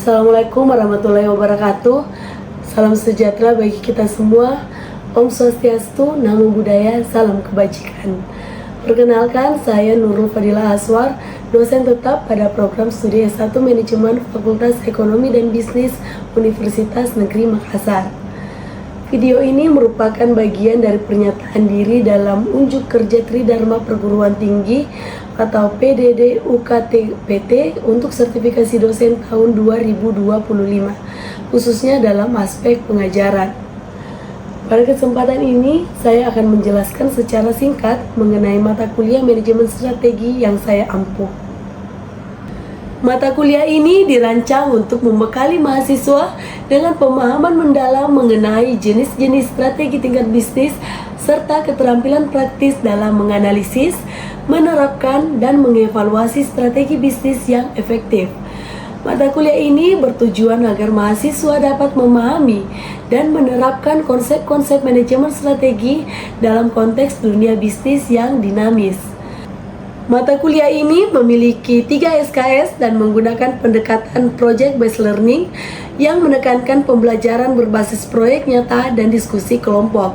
Assalamualaikum warahmatullahi wabarakatuh. Salam sejahtera bagi kita semua. Om Swastiastu, Namo Buddhaya, salam kebajikan. Perkenalkan, saya Nurul Fadilah Aswar, dosen tetap pada program studi S1 Manajemen Fakultas Ekonomi dan Bisnis Universitas Negeri Makassar. Video ini merupakan bagian dari pernyataan diri dalam unjuk kerja Tridharma Perguruan Tinggi atau PDD UKT-PT untuk sertifikasi dosen tahun 2025, khususnya dalam aspek pengajaran. Pada kesempatan ini, saya akan menjelaskan secara singkat mengenai mata kuliah manajemen strategi yang saya ampuh. Mata kuliah ini dirancang untuk membekali mahasiswa dengan pemahaman mendalam mengenai jenis-jenis strategi tingkat bisnis serta keterampilan praktis dalam menganalisis, menerapkan, dan mengevaluasi strategi bisnis yang efektif. Mata kuliah ini bertujuan agar mahasiswa dapat memahami dan menerapkan konsep-konsep manajemen strategi dalam konteks dunia bisnis yang dinamis. Mata kuliah ini memiliki 3 SKS dan menggunakan pendekatan Project Based Learning yang menekankan pembelajaran berbasis proyek nyata dan diskusi kelompok.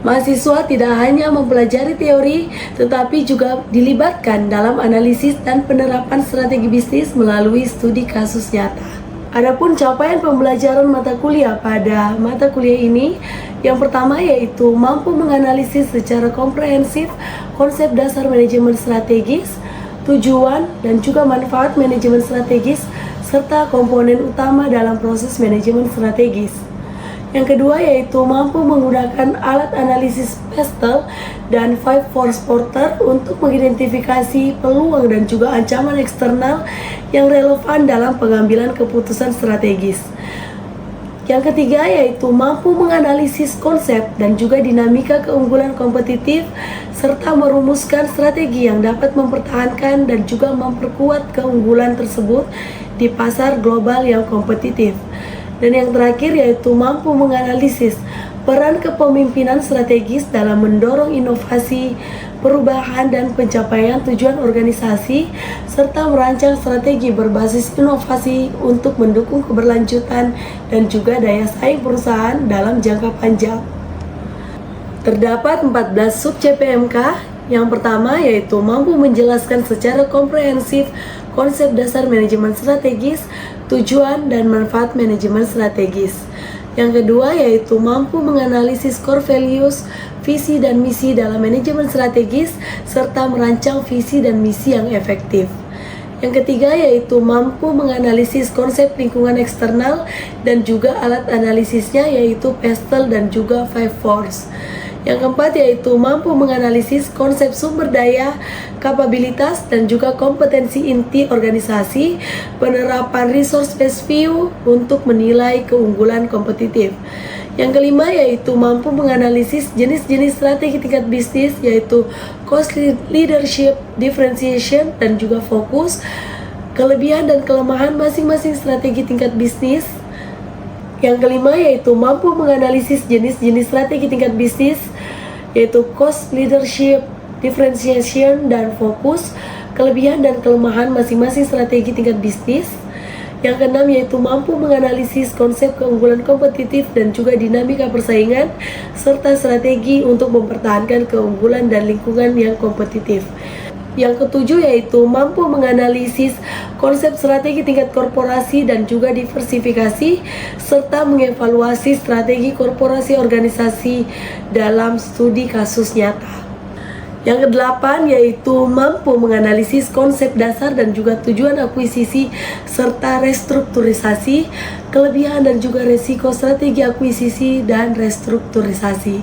Mahasiswa tidak hanya mempelajari teori, tetapi juga dilibatkan dalam analisis dan penerapan strategi bisnis melalui studi kasus nyata. Adapun capaian pembelajaran mata kuliah pada mata kuliah ini, yang pertama yaitu mampu menganalisis secara komprehensif konsep dasar manajemen strategis, tujuan dan juga manfaat manajemen strategis, serta komponen utama dalam proses manajemen strategis. Yang kedua yaitu mampu menggunakan alat analisis PESTEL dan 5 Force Porter untuk mengidentifikasi peluang dan juga ancaman eksternal yang relevan dalam pengambilan keputusan strategis. Yang ketiga yaitu mampu menganalisis konsep dan juga dinamika keunggulan kompetitif serta merumuskan strategi yang dapat mempertahankan dan juga memperkuat keunggulan tersebut di pasar global yang kompetitif. Dan yang terakhir yaitu mampu menganalisis peran kepemimpinan strategis dalam mendorong inovasi, perubahan dan pencapaian tujuan organisasi serta merancang strategi berbasis inovasi untuk mendukung keberlanjutan dan juga daya saing perusahaan dalam jangka panjang. Terdapat 14 sub CPMK. Yang pertama yaitu mampu menjelaskan secara komprehensif konsep dasar manajemen strategis, tujuan dan manfaat manajemen strategis. Yang kedua yaitu mampu menganalisis core values, visi dan misi dalam manajemen strategis, serta merancang visi dan misi yang efektif. Yang ketiga yaitu mampu menganalisis konsep lingkungan eksternal dan juga alat analisisnya yaitu PESTEL dan juga 5 Force. Yang keempat yaitu mampu menganalisis konsep sumber daya, kapabilitas dan juga kompetensi inti organisasi, penerapan resource based view untuk menilai keunggulan kompetitif. Yang kelima yaitu mampu menganalisis jenis-jenis strategi tingkat bisnis yaitu cost leadership, differentiation dan juga fokus, kelebihan dan kelemahan masing-masing strategi tingkat bisnis. Yang kelima yaitu mampu menganalisis jenis-jenis strategi tingkat bisnis yaitu cost leadership, differentiation dan fokus, kelebihan dan kelemahan masing-masing strategi tingkat bisnis. Yang keenam yaitu mampu menganalisis konsep keunggulan kompetitif dan juga dinamika persaingan serta strategi untuk mempertahankan keunggulan dan lingkungan yang kompetitif. Yang ketujuh yaitu mampu menganalisis konsep strategi tingkat korporasi dan juga diversifikasi serta mengevaluasi strategi korporasi organisasi dalam studi kasus nyata. Yang kedelapan yaitu mampu menganalisis konsep dasar dan juga tujuan akuisisi serta restrukturisasi, kelebihan dan juga resiko strategi akuisisi dan restrukturisasi.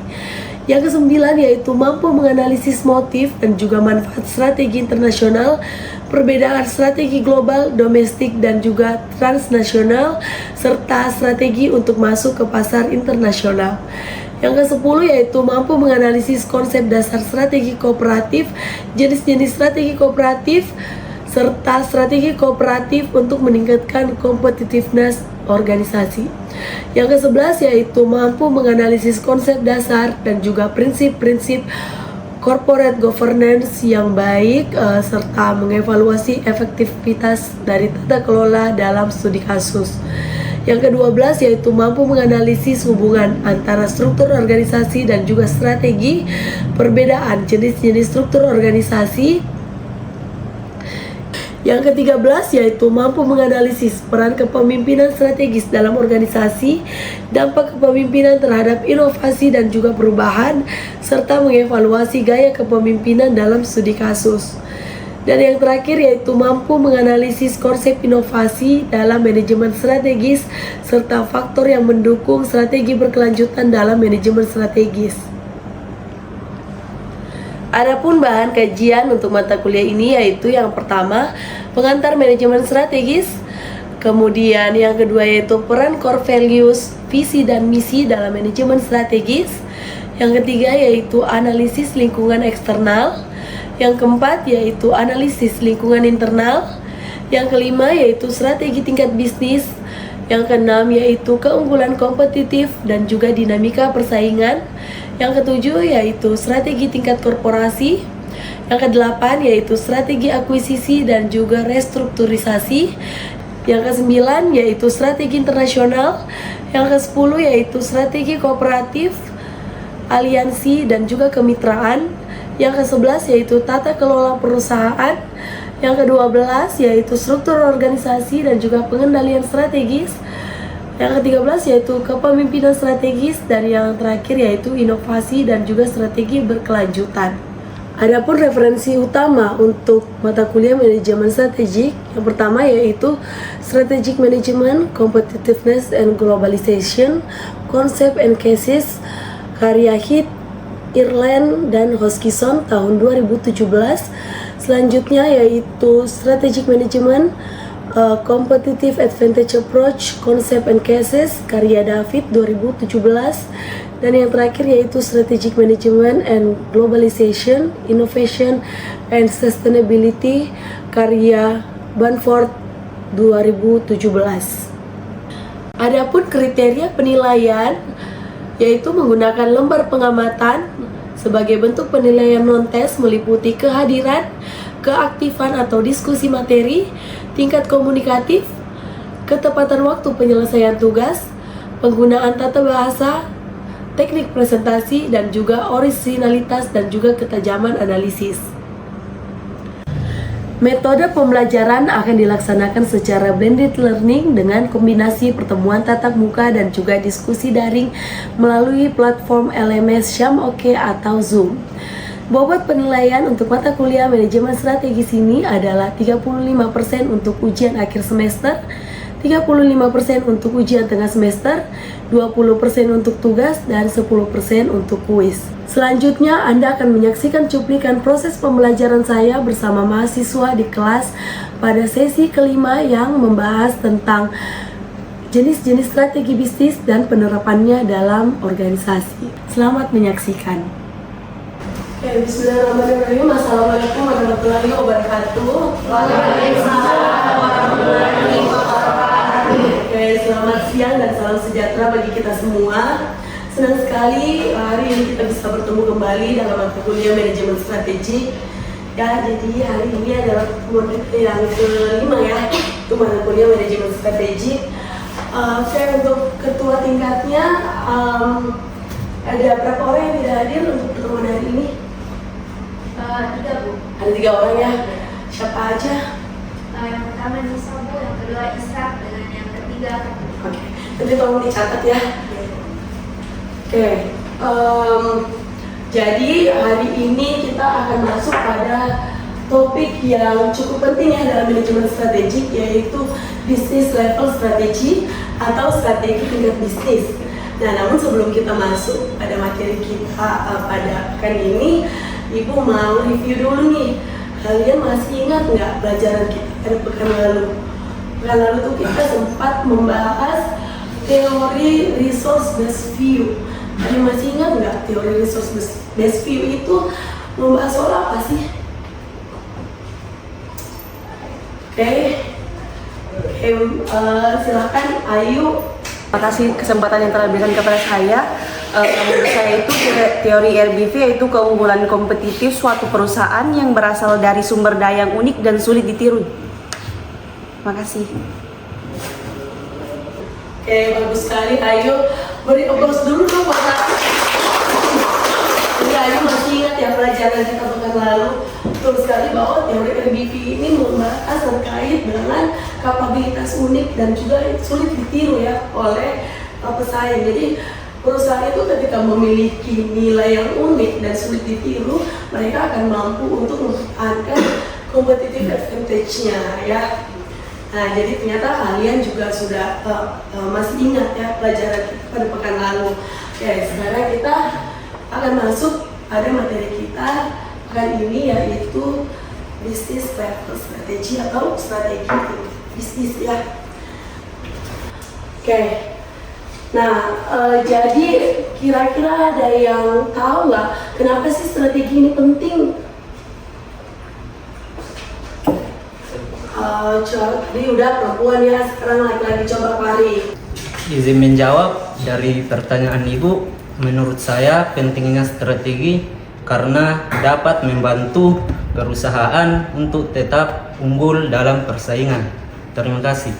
Yang kesembilan yaitu mampu menganalisis motif dan juga manfaat strategi internasional, perbedaan strategi global, domestik dan juga transnasional, serta strategi untuk masuk ke pasar internasional. Yang ke-10 yaitu mampu menganalisis konsep dasar strategi kooperatif, jenis-jenis strategi kooperatif, serta strategi kooperatif untuk meningkatkan kompetitiveness organisasi. Yang ke-11 yaitu mampu menganalisis konsep dasar dan juga prinsip-prinsip corporate governance yang baik, serta mengevaluasi efektivitas dari tata kelola dalam studi kasus. Yang ke-12 yaitu mampu menganalisis hubungan antara struktur organisasi dan juga strategi, perbedaan jenis-jenis struktur organisasi. Yang ke-13 yaitu mampu menganalisis peran kepemimpinan strategis dalam organisasi, dampak kepemimpinan terhadap inovasi dan juga perubahan, serta mengevaluasi gaya kepemimpinan dalam studi kasus. Dan yang terakhir yaitu mampu menganalisis konsep inovasi dalam manajemen strategis, serta faktor yang mendukung strategi berkelanjutan dalam manajemen strategis. Adapun bahan kajian untuk mata kuliah ini yaitu yang pertama, pengantar manajemen strategis. Kemudian yang kedua yaitu peran core values, visi dan misi dalam manajemen strategis. Yang ketiga yaitu analisis lingkungan eksternal. Yang keempat yaitu analisis lingkungan internal. Yang kelima yaitu strategi tingkat bisnis. Yang keenam yaitu keunggulan kompetitif dan juga dinamika persaingan. Yang ketujuh yaitu strategi tingkat korporasi. Yang kedelapan yaitu strategi akuisisi dan juga restrukturisasi. Yang kesembilan yaitu strategi internasional. Yang kesepuluh yaitu strategi kooperatif, aliansi dan juga kemitraan. Yang ke-11 yaitu tata kelola perusahaan. Yang ke-12 yaitu struktur organisasi dan juga pengendalian strategis. Yang ke-13 yaitu kepemimpinan strategis, dan yang terakhir yaitu inovasi dan juga strategi berkelanjutan. Adapun referensi utama untuk mata kuliah manajemen strategik, yang pertama yaitu Strategic Management, Competitiveness and Globalization, Concept and Cases, karya Heath, Ireland, dan Hoskisson tahun 2017. Selanjutnya yaitu Strategic Management, Competitive Advantage Approach, Concept and Cases, karya David 2017. Dan yang terakhir yaitu Strategic Management and Globalization, Innovation and Sustainability, karya Banford 2017. Adapun kriteria penilaian yaitu menggunakan lembar pengamatan. Sebagai bentuk penilaian non-tes meliputi kehadiran, keaktifan atau diskusi materi, tingkat komunikatif, ketepatan waktu penyelesaian tugas, penggunaan tata bahasa, teknik presentasi, dan juga orisinalitas dan juga ketajaman analisis. Metode pembelajaran akan dilaksanakan secara blended learning dengan kombinasi pertemuan tatap muka dan juga diskusi daring melalui platform LMS Syamoke atau Zoom. Bobot penilaian untuk mata kuliah manajemen strategis ini adalah 35% untuk ujian akhir semester, 35% untuk ujian tengah semester, 20% untuk tugas, dan 10% untuk kuis. Selanjutnya, Anda akan menyaksikan cuplikan proses pembelajaran saya bersama mahasiswa di kelas pada sesi kelima yang membahas tentang jenis-jenis strategi bisnis dan penerapannya dalam organisasi. Selamat menyaksikan. Bismillahirrahmanirrahim. Assalamualaikum warahmatullahi wabarakatuh. Waalaikumsalam warahmatullahi wabarakatuh. Selamat siang dan salam sejahtera bagi kita semua. Senang sekali hari ini kita bisa bertemu kembali dalam mata kuliah manajemen strategi. Ya, jadi hari ini adalah pertemuan kita yang kelima ya, itu mata kuliah manajemen strategi. Saya untuk ketua tingkatnya ada berapa orang yang tidak hadir untuk pertemuan hari ini? 3 Bu. Ada 3 orang ya. Siapa aja? Yang pertama Nisa Bu, yang kedua Isra, dengan yang ketiga Oke, nanti tolong dicatat ya. Oke, jadi hari ini kita akan masuk pada topik yang cukup penting ya dalam manajemen strategik, yaitu business level strategy atau strategi tingkat bisnis. Nah, namun sebelum kita masuk pada materi kita pada pekan ini, Ibu mau review dulu nih. Kalian masih ingat nggak pelajaran kita pada pekan lalu? Pekan lalu tuh kita sempat membahas teori resource based view. Kalian masih ingat nggak teori resource based view itu membahas soal apa sih? Oke, silakan Ayu. Terima kasih kesempatan yang telah diberikan kepada saya. Menurut saya itu teori RBV yaitu keunggulan kompetitif suatu perusahaan yang berasal dari sumber daya yang unik dan sulit ditiru. Terima kasih. Oke, bagus sekali. Ayo beri aplaus dulu dong Pak. Ini Ayu masih ingat ya pelajaran kita pekan lalu. Betul sekali bahwa teori RBV ini membahas terkait dengan kapabilitas unik dan juga sulit ditiru ya oleh pesaing. Jadi perusahaan itu ketika memiliki nilai yang unik dan sulit ditiru, mereka akan mampu untuk mempertahankan competitive advantage-nya ya. Nah, jadi ternyata kalian juga sudah masih ingat ya pelajaran kita pada pekan lalu. Oke, sekarang kita akan masuk pada materi kita pekan ini, yaitu business level strategy atau strategi bisnis ya. Oke. Nah, jadi kira-kira ada yang tahu nggak kenapa sih strategi ini penting? Tadi udah perempuan ya, sekarang laki-laki, coba Fahri. Izin menjawab dari pertanyaan Ibu, menurut saya pentingnya strategi karena dapat membantu perusahaan untuk tetap unggul dalam persaingan. Terima kasih.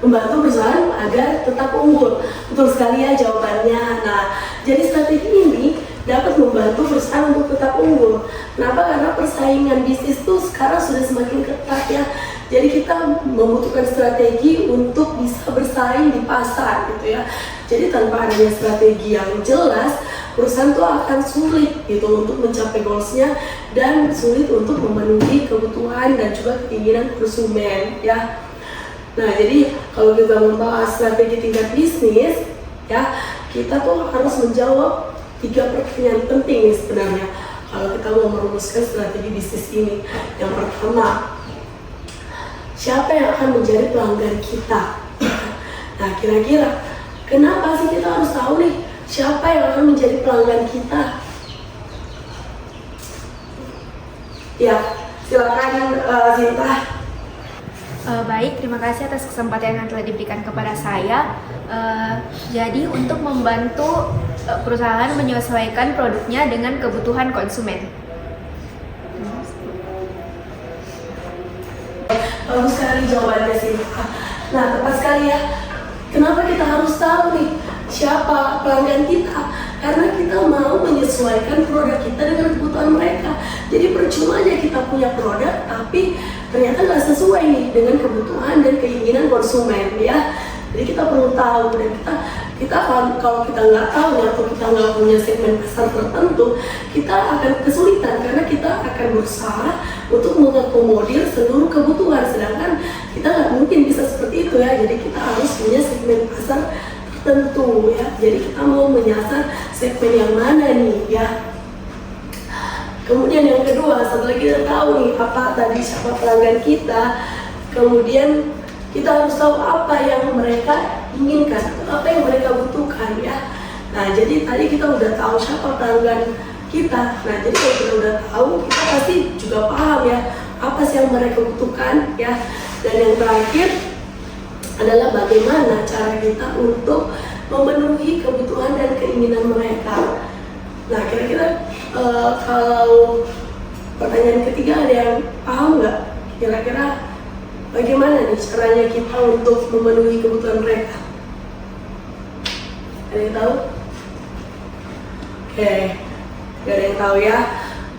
Membantu perusahaan agar tetap unggul. Betul sekali ya jawabannya. Nah, jadi strategi ini dapat membantu perusahaan untuk tetap unggul. Kenapa? Karena persaingan bisnis itu sekarang sudah semakin ketat ya. Jadi kita membutuhkan strategi untuk bisa bersaing di pasar gitu ya. Jadi tanpa adanya strategi yang jelas, perusahaan itu akan sulit gitu untuk mencapai goalsnya dan sulit untuk memenuhi kebutuhan dan juga keinginan konsumen ya. Nah, jadi kalau kita membahas strategi tingkat bisnis ya, kita tuh harus menjawab 3 pertanyaan penting nih sebenarnya kalau kita mau merumuskan strategi bisnis ini. Yang pertama, siapa yang akan menjadi pelanggan kita? Nah, kira-kira kenapa sih kita harus tahu nih siapa yang akan menjadi pelanggan kita? Ya, silakan Zinta. Baik, terima kasih atas kesempatan yang telah diberikan kepada saya. Jadi untuk membantu perusahaan menyesuaikan produknya dengan kebutuhan konsumen. Bagus sekali jawabannya sih. Nah, tepat sekali ya. Kenapa kita harus tahu nih siapa pelanggan kita? Karena kita mau menyesuaikan produk kita dengan kebutuhan mereka. Jadi percuma aja kita punya produk tapi ternyata nggak sesuai nih dengan kebutuhan dan keinginan konsumen ya. Jadi kita perlu tahu, dan kita kalau kita nggak tahu ya, atau kita nggak punya segmen pasar tertentu, kita akan kesulitan karena kita akan berusaha untuk mengakomodir seluruh kebutuhan, sedangkan kita nggak mungkin bisa seperti itu ya. Jadi kita harus punya segmen pasar tertentu ya. Jadi kita mau menyasar segmen yang mana nih ya. Kemudian yang kedua, setelah kita tahu nih apa tadi siapa pelanggan kita, kemudian kita harus tahu apa yang mereka inginkan, apa yang mereka butuhkan ya. Nah, jadi tadi kita udah tahu siapa pelanggan kita. Nah, jadi kalau kita udah tahu, kita pasti juga paham ya apa sih yang mereka butuhkan ya. Dan yang terakhir adalah bagaimana cara kita untuk memenuhi kebutuhan dan keinginan mereka. Nah, kira-kira kalau pertanyaan ketiga ada yang paham nggak? Kira-kira bagaimana nih caranya kita untuk memenuhi kebutuhan mereka? Ada yang tahu? Oke, gak ada yang tahu ya.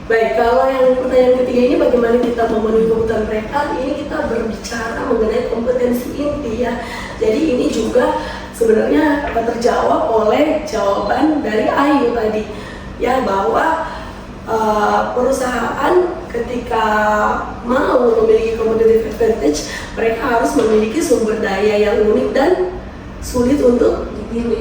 Baik, kalau yang pertanyaan ketiga ini bagaimana kita memenuhi kebutuhan mereka, ini kita berbicara mengenai kompetensi inti ya. Jadi ini juga sebenarnya terjawab oleh jawaban dari Ayu tadi ya, bahwa perusahaan ketika mau memiliki competitive advantage, mereka harus memiliki sumber daya yang unik dan sulit untuk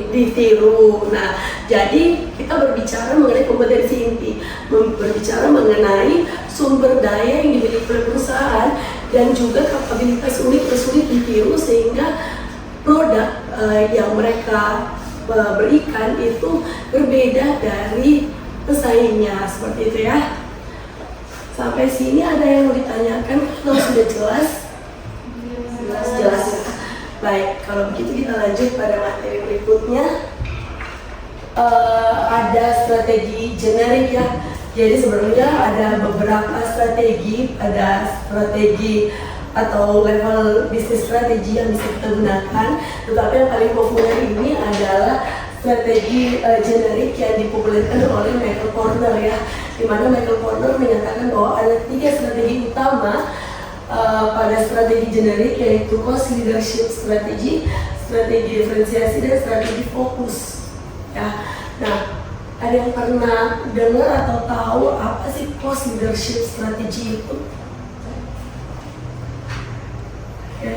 ditiru. Nah, jadi kita berbicara mengenai kompetensi inti, berbicara mengenai sumber daya yang dimiliki oleh perusahaan dan juga kapabilitas unik dan sulit ditiru, sehingga produk yang mereka berikan itu berbeda dari pesaingnya, seperti itu ya. Sampai sini ada yang ditanyakan? Kalau sudah jelas? Jelas ya. Baik, kalau begitu kita lanjut pada materi berikutnya. Ada strategi generik ya. Jadi sebenarnya ada beberapa strategi, ada strategi atau level bisnis strategi yang bisa kita gunakan. Tetapi yang paling populer ini adalah strategi generik yang dipopulerkan oleh Michael Porter ya. Di mana Michael Porter menyatakan bahwa ada 3 strategi utama pada strategi generik, yaitu cost leadership strategi, strategi diferensiasi, dan strategi fokus. Ya, nah, ada yang pernah dengar atau tahu apa sih cost leadership strategi itu? Oke,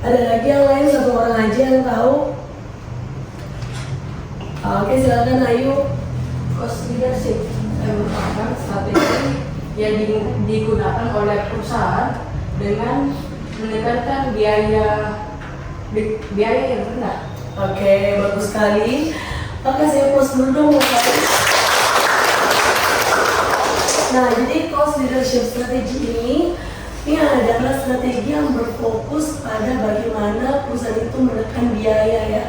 ada lagi yang lain, satu orang aja yang tahu? Oke, silakan Ayu. Cost leadership merupakan strategi yang digunakan oleh perusahaan dengan menekankan biaya yang rendah. Oke, bagus sekali. Oke, saya pause dulu dong. Nah, jadi cost leadership strategi ini adalah strategi yang berfokus pada bagaimana perusahaan itu menekan biaya ya.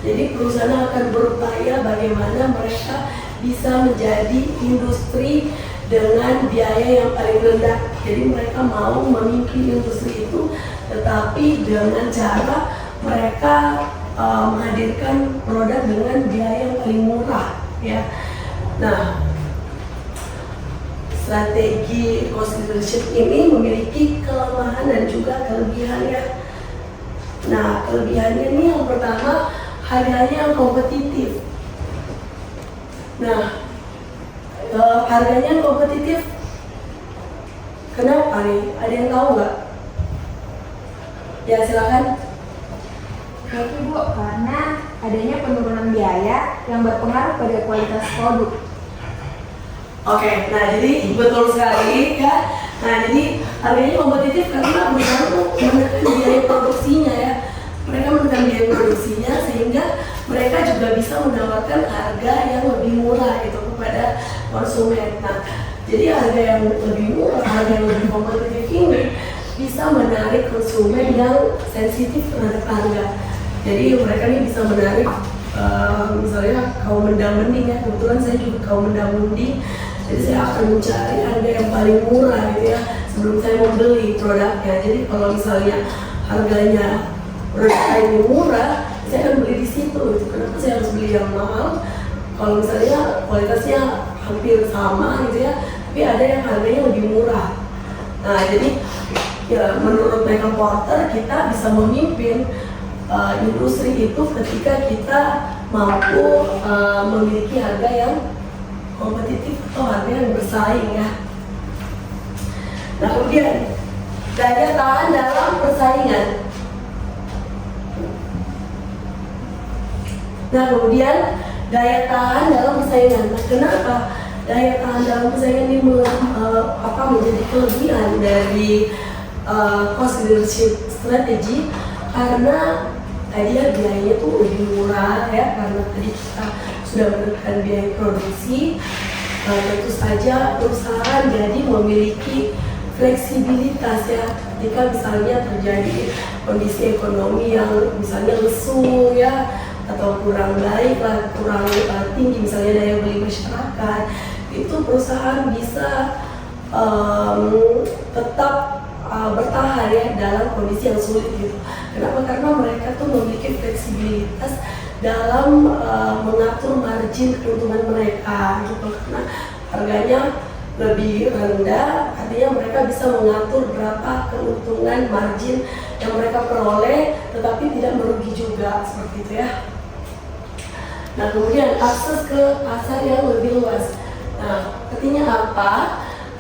Jadi perusahaan akan berupaya bagaimana mereka bisa menjadi industri dengan biaya yang paling rendah. Jadi mereka mau memimpin industri itu, tetapi dengan cara mereka menghadirkan produk dengan biaya yang paling murah ya. Nah, strategi cost leadership ini memiliki kelemahan dan juga kelebihannya. Nah, kelebihannya ini yang pertama, harganya yang kompetitif. Nah, harganya kompetitif. Kenapa nih? Ada yang tahu nggak? Ya silakan. Yaitu Bu, karena adanya penurunan biaya yang berpengaruh pada kualitas produk. Oke, nah jadi betul sekali ya. Nah jadi harganya kompetitif karena perusahaan tuh menekan biaya produksinya ya. Mereka menekan biaya produksinya sehingga mereka juga bisa menawarkan harga yang lebih murah gitu kepada konsumen. Nah, jadi harga yang lebih murah, harga yang lebih kompetitif ini bisa menarik konsumen yang sensitif terhadap harga. Jadi mereka ini bisa menarik misalnya kaum mendang-mending ya. Kebetulan saya juga kaum mendang-mending. Jadi saya akan mencari harga yang paling murah gitu ya sebelum saya membeli produknya. Jadi kalau misalnya harganya produk ini murah, saya akan beli di situ. Kenapa saya harus beli yang mahal? Kalau misalnya kualitasnya hampir sama gitu ya, tapi ada yang harganya lebih murah. Nah, jadi ya menurut Michael Porter kita bisa memimpin industri itu ketika kita mampu memiliki harga yang kompetitif atau harga yang bersaing ya. Nah, kemudian daya tahan dalam persaingan. Nah, kemudian daya tahan dalam persaingan. Nah, kenapa daya tahan dalam persaingan ini menjadi kelebihan dari cost leadership strategy? Karena tadi ya biayanya tuh lebih murah ya, karena tadi kita sudah menekan biaya produksi. Tentu saja perusahaan jadi memiliki fleksibilitas ya, ketika misalnya terjadi kondisi ekonomi yang misalnya lesu ya, atau kurang baik lah, kurang tinggi misalnya daya beli masyarakat, itu perusahaan bisa tetap bertahan ya dalam kondisi yang sulit gitu. Kenapa? Karena mereka tuh memiliki fleksibilitas dalam mengatur margin keuntungan mereka gitu. Karena harganya lebih rendah, artinya mereka bisa mengatur berapa keuntungan margin yang mereka peroleh, tetapi tidak merugi juga seperti itu ya. Nah, kemudian akses ke pasar yang lebih luas. Nah, artinya apa?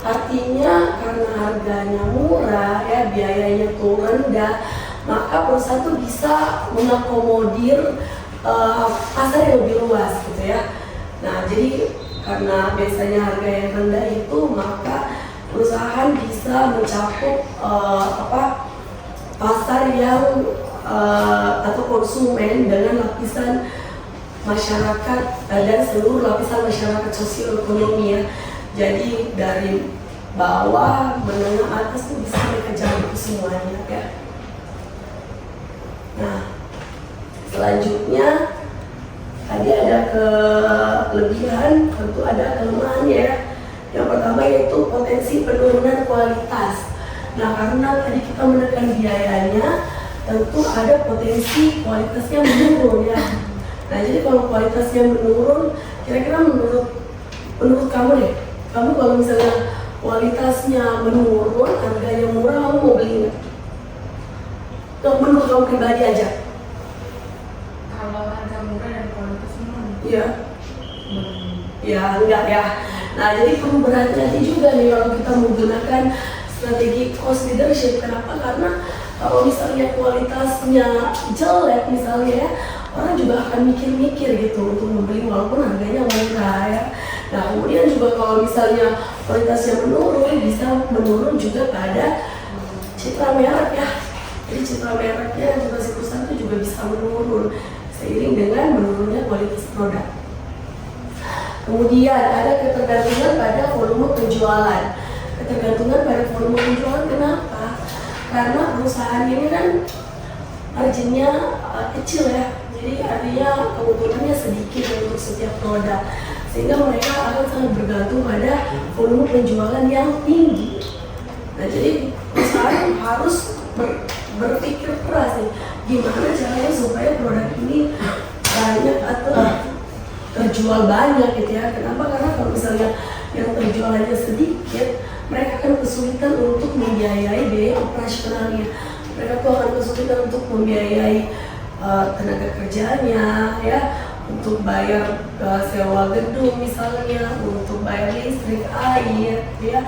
Artinya karena harganya murah ya, biayanya tuh rendah, maka perusahaan tuh bisa mengakomodir pasar yang lebih luas gitu ya. Nah, jadi karena biasanya harga yang rendah itu, maka perusahaan bisa mencakup pasar yang atau konsumen dengan lapisan masyarakat dan seluruh lapisan masyarakat sosial ekonomi ya. Jadi dari bawah, menengah, atas tuh bisa mereka jangkau semuanya ya. Nah, selanjutnya tadi ada kelebihan, tentu ada kelemahannya ya. Yang pertama yaitu potensi penurunan kualitas. Nah, karena tadi kita menekan biayanya, tentu ada potensi kualitasnya menurun ya. Nah, jadi kalau kualitasnya menurun, kira-kira menurut kamu deh, kamu kalau misalnya kualitasnya menurun, harganya murah, kamu mau beli nggak? Menurut kamu pribadi aja? Kalau harga murah dan kualitas menurun. Iya. Ya, enggak ya. Nah, jadi perlu berhati-hati juga nih kalau kita menggunakan strategi cost leadership. Kenapa? Karena kalau misalnya kualitasnya jelek misalnya ya, orang juga akan mikir-mikir gitu untuk membeli walaupun harganya murah ya. Nah, kemudian juga kalau misalnya kualitasnya menurun, bisa menurun juga pada citra merek ya. Jadi citra mereknya reputasi perusahaan itu juga bisa menurun seiring dengan menurunnya kualitas produk. Kemudian ada ketergantungan pada volume penjualan. Ketergantungan pada volume penjualan kenapa? Karena perusahaan ini kan marginnya kecil ya, jadi artinya keuntungannya sedikit untuk setiap produk, sehingga mereka akan sangat bergantung pada volume penjualan yang tinggi. Nah, jadi perusahaan harus berpikir keras nih, gimana caranya supaya produk ini banyak atau terjual banyak gitu ya. Kenapa? Karena kalau misalnya yang terjualannya sedikit, mereka akan kesulitan untuk membiayai biaya operasionalnya. Mereka tuh akan kesulitan untuk membiayai tenaga kerjanya ya, untuk bayar sewa gedung misalnya, untuk bayar listrik, air ya,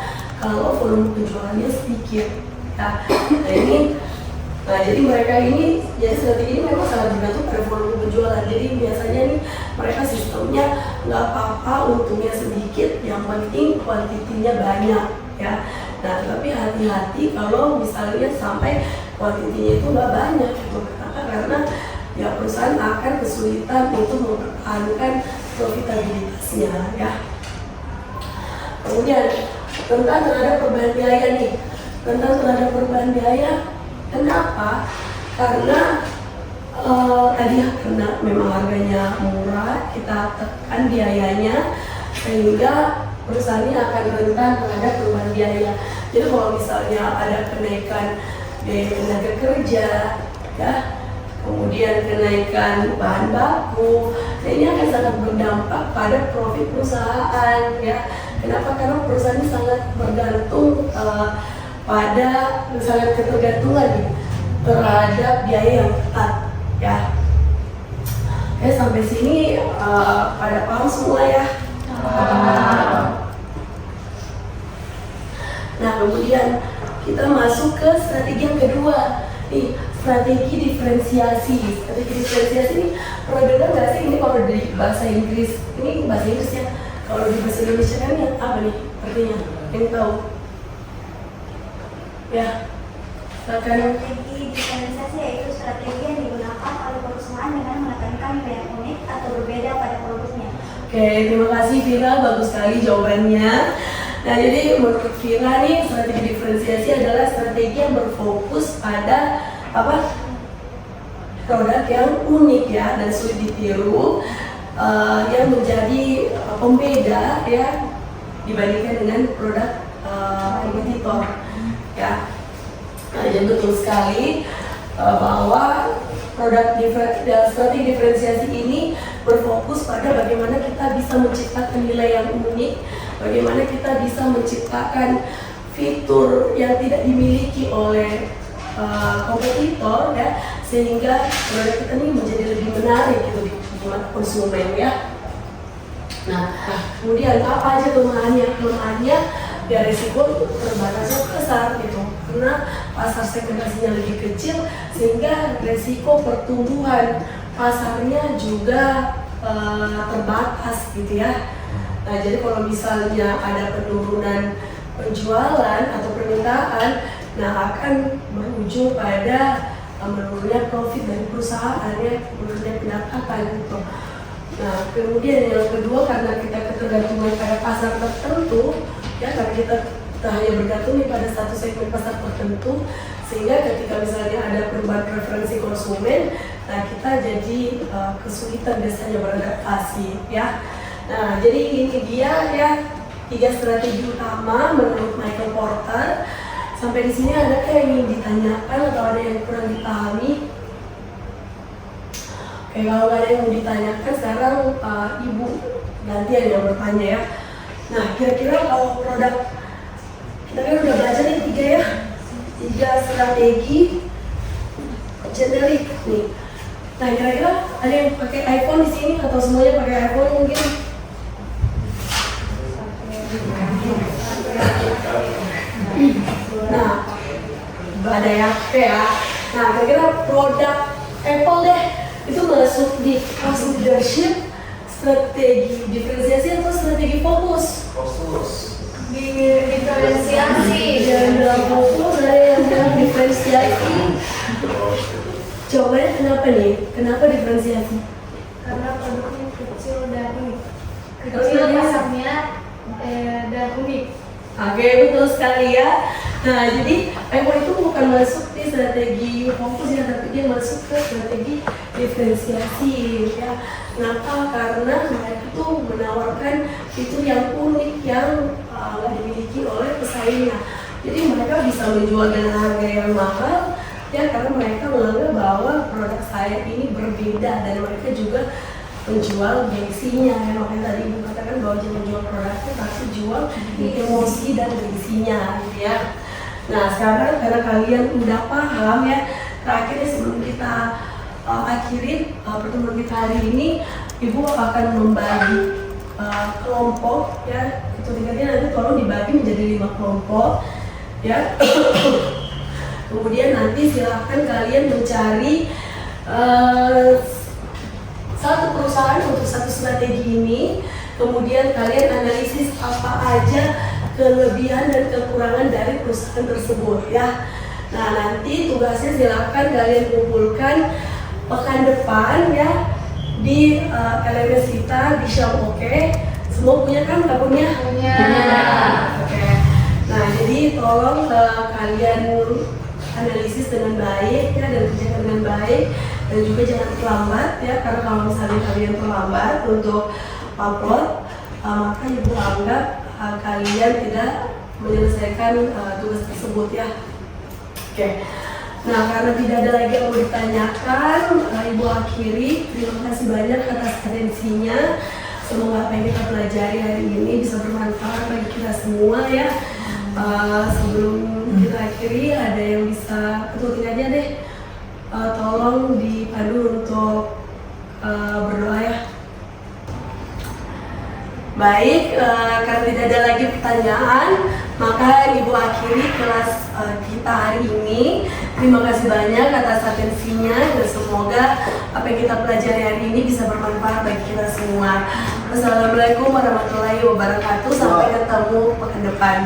kalau volume penjualannya sedikit ya. Nah, jadi mereka ini, jadi strategi ini memang sangat bergantung pada volume penjualan. Jadi biasanya nih mereka sistemnya nggak apa-apa untungnya sedikit, yang penting kuantitinya banyak ya. Nah, tapi hati-hati kalau misalnya sampai kuantitinya itu nggak banyak gitu. Kenapa? Karena ya perusahaan akan kesulitan untuk mempertahankan profitabilitasnya ya. Kemudian tentang terhadap perubahan biaya nih, tentang terhadap perubahan biaya. Kenapa? Karena tadi karena memang harganya murah, kita tekan biayanya sehingga perusahaan ini akan rentan terhadap perubahan biaya. Jadi kalau misalnya ada kenaikan biaya tenaga kerja, ya, kemudian kenaikan bahan baku, nah ini akan sangat berdampak pada profit perusahaan, ya. Kenapa? Karena perusahaan ini sangat bergantung pada sangat ketergantungan nih, terhadap biaya yang ketat ya. Oke, sampai sini pada paham semua ya. Nah, kemudian kita masuk ke strategi yang kedua nih, strategi diferensiasi. Strategi diferensiasi ini pernah dengar nggak sih? Ini kalau di bahasa Inggris, ini bahasa Inggris ya. Kalau di bahasa Indonesia kan ini apa nih artinya? Yang tahu? Ya, silakan. Strategi diferensiasi yaitu strategi yang digunakan oleh perusahaan dengan menekankan nilai yang unik atau berbeda pada produknya. Oke, terima kasih Vira, bagus sekali jawabannya. Nah, jadi menurut Vira nih, strategi diferensiasi adalah strategi yang berfokus pada apa? Produk yang unik ya dan sulit ditiru, yang menjadi pembeda ya dibandingkan dengan produk kompetitor. Ya, nah, jadi betul sekali bahwa strategi diferensiasi ini berfokus pada bagaimana kita bisa menciptakan nilai yang unik, bagaimana kita bisa menciptakan fitur yang tidak dimiliki oleh kompetitor ya, sehingga produk kita ini menjadi lebih menarik gitu di mata konsumen ya. Nah, kemudian apa aja kelemahannya? Kelemahannya ya resiko terbatasnya besar gitu, karena pasar segmentasinya lebih kecil sehingga resiko pertumbuhan pasarnya juga terbatas gitu ya. Nah, jadi kalau misalnya ada penurunan penjualan atau permintaan, nah akan berujung pada menurunnya profit dari perusahaan ya, menurunnya pendapatan gitu. Nah, kemudian yang kedua, karena kita ketergantungan pada pasar tertentu ya, karena kita hanya bergantung pada satu segmen pasar tertentu, Sehingga ketika misalnya ada perubahan preferensi konsumen, nah kita jadi kesulitan biasanya beradaptasi ya. Nah jadi ini dia ya 3 strategi utama menurut Michael Porter. Sampai di sini ada yang ingin ditanyakan atau ada yang kurang dipahami? Oke, kalau nggak ada yang mau ditanyakan, sekarang Ibu gantian yang bertanya ya. Nah, kira-kira kalau produk, kita kan udah belajar nih 3 ya, 3 strategi generik nih. Nah, kira-kira ada yang pakai iPhone di sini atau semuanya pakai iPhone mungkin? Nah, ada yang ya. Nah, kira-kira produk Apple deh itu masuk di cost leadership, strategi diferensiasi atau strategi fokus? Diferensiasi. Dan dalam fokus ada yang bilang diferensiasi. Jawabannya kenapa nih? Kenapa diferensiasi? Karena produknya kecil dan unik. Kecil pasarnya dan unik. Oke, betul sekali ya. Nah, jadi iPhone itu bukan masuk di strategi fokus ya, tapi dia masuk ke strategi diferensiasi ya. Kenapa? Karena mereka tuh menawarkan fitur yang unik yang nggak dimiliki oleh pesaingnya. Jadi mereka bisa menjual dengan harga yang mahal ya, karena mereka menganggap bahwa produk saya ini berbeda dan mereka juga menjual gengsinya ya. Makanya tadi Ibu katakan bahwa jangan jual produknya tapi jual emosi dan gengsinya gitu ya. Nah sekarang karena kalian udah paham ya, terakhir sebelum kita akhirin pertemuan kita hari ini, Ibu akan membagi kelompok ya. Itu tingkatnya nanti tolong dibagi menjadi 5 kelompok ya. Kemudian nanti silahkan kalian mencari satu perusahaan untuk satu strategi ini, kemudian kalian analisis apa aja kelebihan dan kekurangan dari perusahaan tersebut ya. Nah nanti tugasnya silakan kalian kumpulkan pekan depan ya di LMS kita di Shop. Oke, semua punya kan? Nggak punya? Punya. Oke. Nah jadi tolong kalian analisis dengan baik ya, dan kerjakan dengan baik, dan juga jangan terlambat ya, karena kalau misalnya kalian terlambat untuk upload maka Ibu anggap kalian tidak menyelesaikan tugas tersebut ya. Oke. Nah karena tidak ada lagi yang mau ditanyakan, Ibu akhiri. Terima kasih banyak atas atensinya. Semoga apa yang kita pelajari hari ini bisa bermanfaat bagi kita semua ya. Sebelum kita akhiri, ada yang bisa ketutin aja deh, tolong dipandu untuk berdoa ya. Baik, karena tidak ada lagi pertanyaan, maka Ibu akhiri kelas kita hari ini. Terima kasih banyak atas atensinya, dan semoga apa yang kita pelajari hari ini bisa bermanfaat bagi kita semua. Wassalamualaikum warahmatullahi wabarakatuh. Sampai ketemu pekan depan.